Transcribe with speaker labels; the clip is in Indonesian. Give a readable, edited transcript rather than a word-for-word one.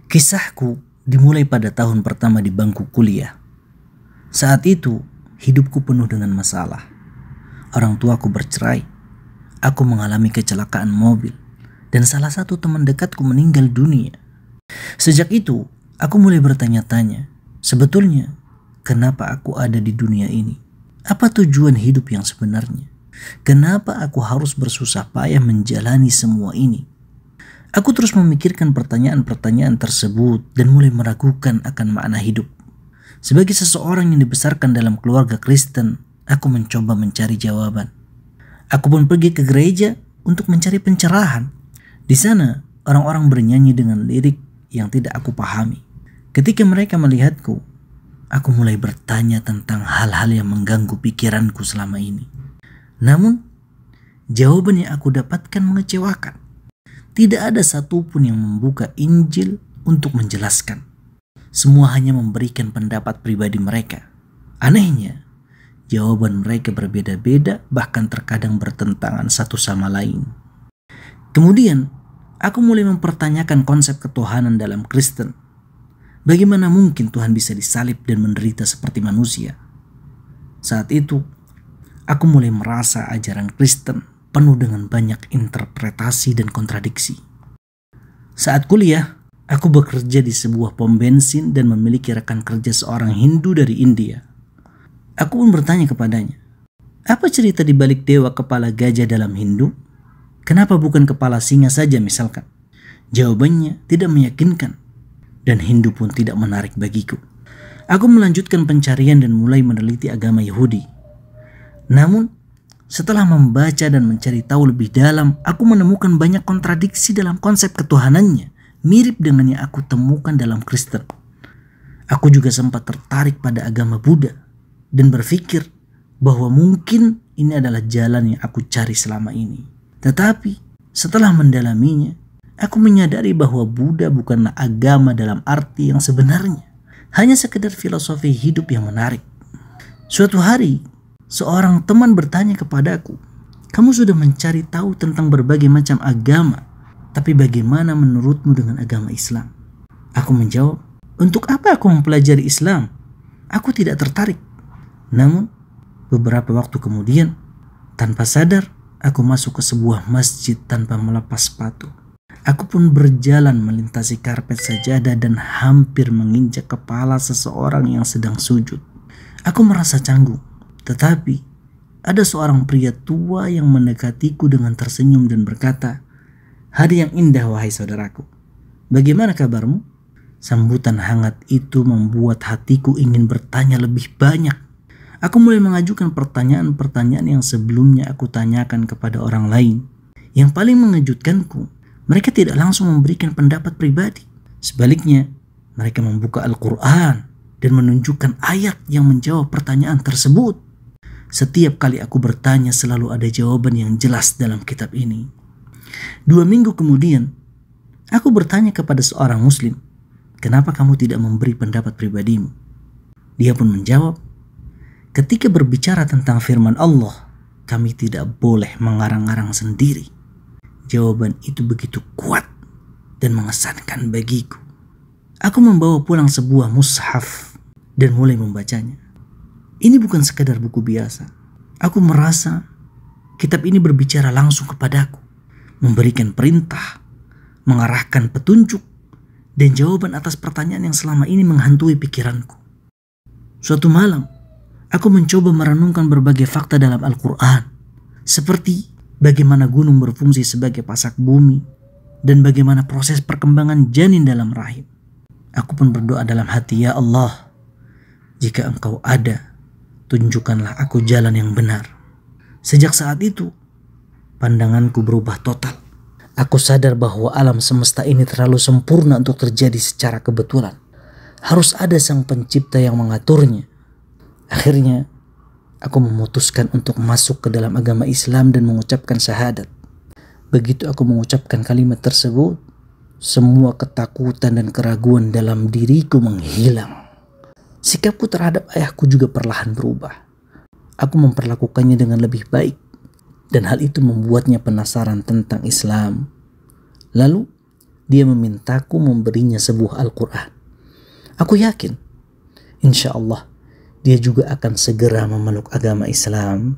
Speaker 1: Kisahku dimulai pada tahun pertama di bangku kuliah. Saat itu, hidupku penuh dengan masalah. Orang tuaku bercerai, aku mengalami kecelakaan mobil, dan salah satu teman dekatku meninggal dunia. Sejak itu, aku mulai bertanya-tanya, sebetulnya kenapa aku ada di dunia ini? Apa tujuan hidup yang sebenarnya? Kenapa aku harus bersusah payah menjalani semua ini? Aku terus memikirkan pertanyaan-pertanyaan tersebut dan mulai meragukan akan makna hidup. Sebagai seseorang yang dibesarkan dalam keluarga Kristen, aku mencoba mencari jawaban. Aku pun pergi ke gereja untuk mencari pencerahan. Di sana, orang-orang bernyanyi dengan lirik yang tidak aku pahami. Ketika mereka melihatku, aku mulai bertanya tentang hal-hal yang mengganggu pikiranku selama ini. Namun, jawaban yang aku dapatkan mengecewakan. Tidak ada satupun yang membuka Injil untuk menjelaskan. Semua hanya memberikan pendapat pribadi mereka. Anehnya, jawaban mereka berbeda-beda, bahkan terkadang bertentangan satu sama lain. Kemudian, aku mulai mempertanyakan konsep ketuhanan dalam Kristen. Bagaimana mungkin Tuhan bisa disalib dan menderita seperti manusia? Saat itu, aku mulai merasa ajaran Kristen penuh dengan banyak interpretasi dan kontradiksi. Saat kuliah, aku bekerja di sebuah pom bensin dan memiliki rekan kerja seorang Hindu dari India. Aku pun bertanya kepadanya, apa cerita di balik dewa kepala gajah dalam Hindu? Kenapa bukan kepala singa saja misalkan? Jawabannya tidak meyakinkan, dan Hindu pun tidak menarik bagiku. Aku melanjutkan pencarian dan mulai meneliti agama Yahudi. Namun, setelah membaca dan mencari tahu lebih dalam, aku menemukan banyak kontradiksi dalam konsep ketuhanannya, mirip dengan yang aku temukan dalam Kristen. Aku juga sempat tertarik pada agama Buddha dan berpikir bahwa mungkin ini adalah jalan yang aku cari selama ini. Tetapi setelah mendalaminya, aku menyadari bahwa Buddha bukanlah agama dalam arti yang sebenarnya, hanya sekedar filosofi hidup yang menarik. Suatu hari, seorang teman bertanya kepadaku, kamu sudah mencari tahu tentang berbagai macam agama, tapi bagaimana menurutmu dengan agama Islam? Aku menjawab, untuk apa aku mempelajari Islam? Aku tidak tertarik. Namun, beberapa waktu kemudian, tanpa sadar, aku masuk ke sebuah masjid tanpa melepas sepatu. Aku pun berjalan melintasi karpet sajadah dan hampir menginjak kepala seseorang yang sedang sujud. Aku merasa canggung. Tetapi, ada seorang pria tua yang mendekatiku dengan tersenyum dan berkata, hari yang indah wahai saudaraku. Bagaimana kabarmu? Sambutan hangat itu membuat hatiku ingin bertanya lebih banyak. Aku mulai mengajukan pertanyaan-pertanyaan yang sebelumnya aku tanyakan kepada orang lain. Yang paling mengejutkanku, mereka tidak langsung memberikan pendapat pribadi. Sebaliknya, mereka membuka Al-Quran dan menunjukkan ayat yang menjawab pertanyaan tersebut. Setiap kali aku bertanya selalu ada jawaban yang jelas dalam kitab ini. 2 minggu kemudian, aku bertanya kepada seorang muslim, kenapa kamu tidak memberi pendapat pribadimu? Dia pun menjawab, ketika berbicara tentang firman Allah, kami tidak boleh mengarang-arang sendiri. Jawaban itu begitu kuat dan mengesankan bagiku. Aku membawa pulang sebuah mushaf dan mulai membacanya. Ini bukan sekadar buku biasa. Aku merasa kitab ini berbicara langsung kepadaku, memberikan perintah, mengarahkan petunjuk, dan jawaban atas pertanyaan yang selama ini menghantui pikiranku. Suatu malam, aku mencoba merenungkan berbagai fakta dalam Al-Quran, seperti bagaimana gunung berfungsi sebagai pasak bumi, dan bagaimana proses perkembangan janin dalam rahim. Aku pun berdoa dalam hati, ya Allah, jika Engkau ada, tunjukkanlah aku jalan yang benar. Sejak saat itu, pandanganku berubah total. Aku sadar bahwa alam semesta ini terlalu sempurna untuk terjadi secara kebetulan. Harus ada sang pencipta yang mengaturnya. Akhirnya, aku memutuskan untuk masuk ke dalam agama Islam dan mengucapkan syahadat. Begitu aku mengucapkan kalimat tersebut, semua ketakutan dan keraguan dalam diriku menghilang. Sikapku terhadap ayahku juga perlahan berubah. Aku memperlakukannya dengan lebih baik, dan hal itu membuatnya penasaran tentang Islam. Lalu, dia memintaku memberinya sebuah Al-Quran. Aku yakin, insya Allah, dia juga akan segera memeluk agama Islam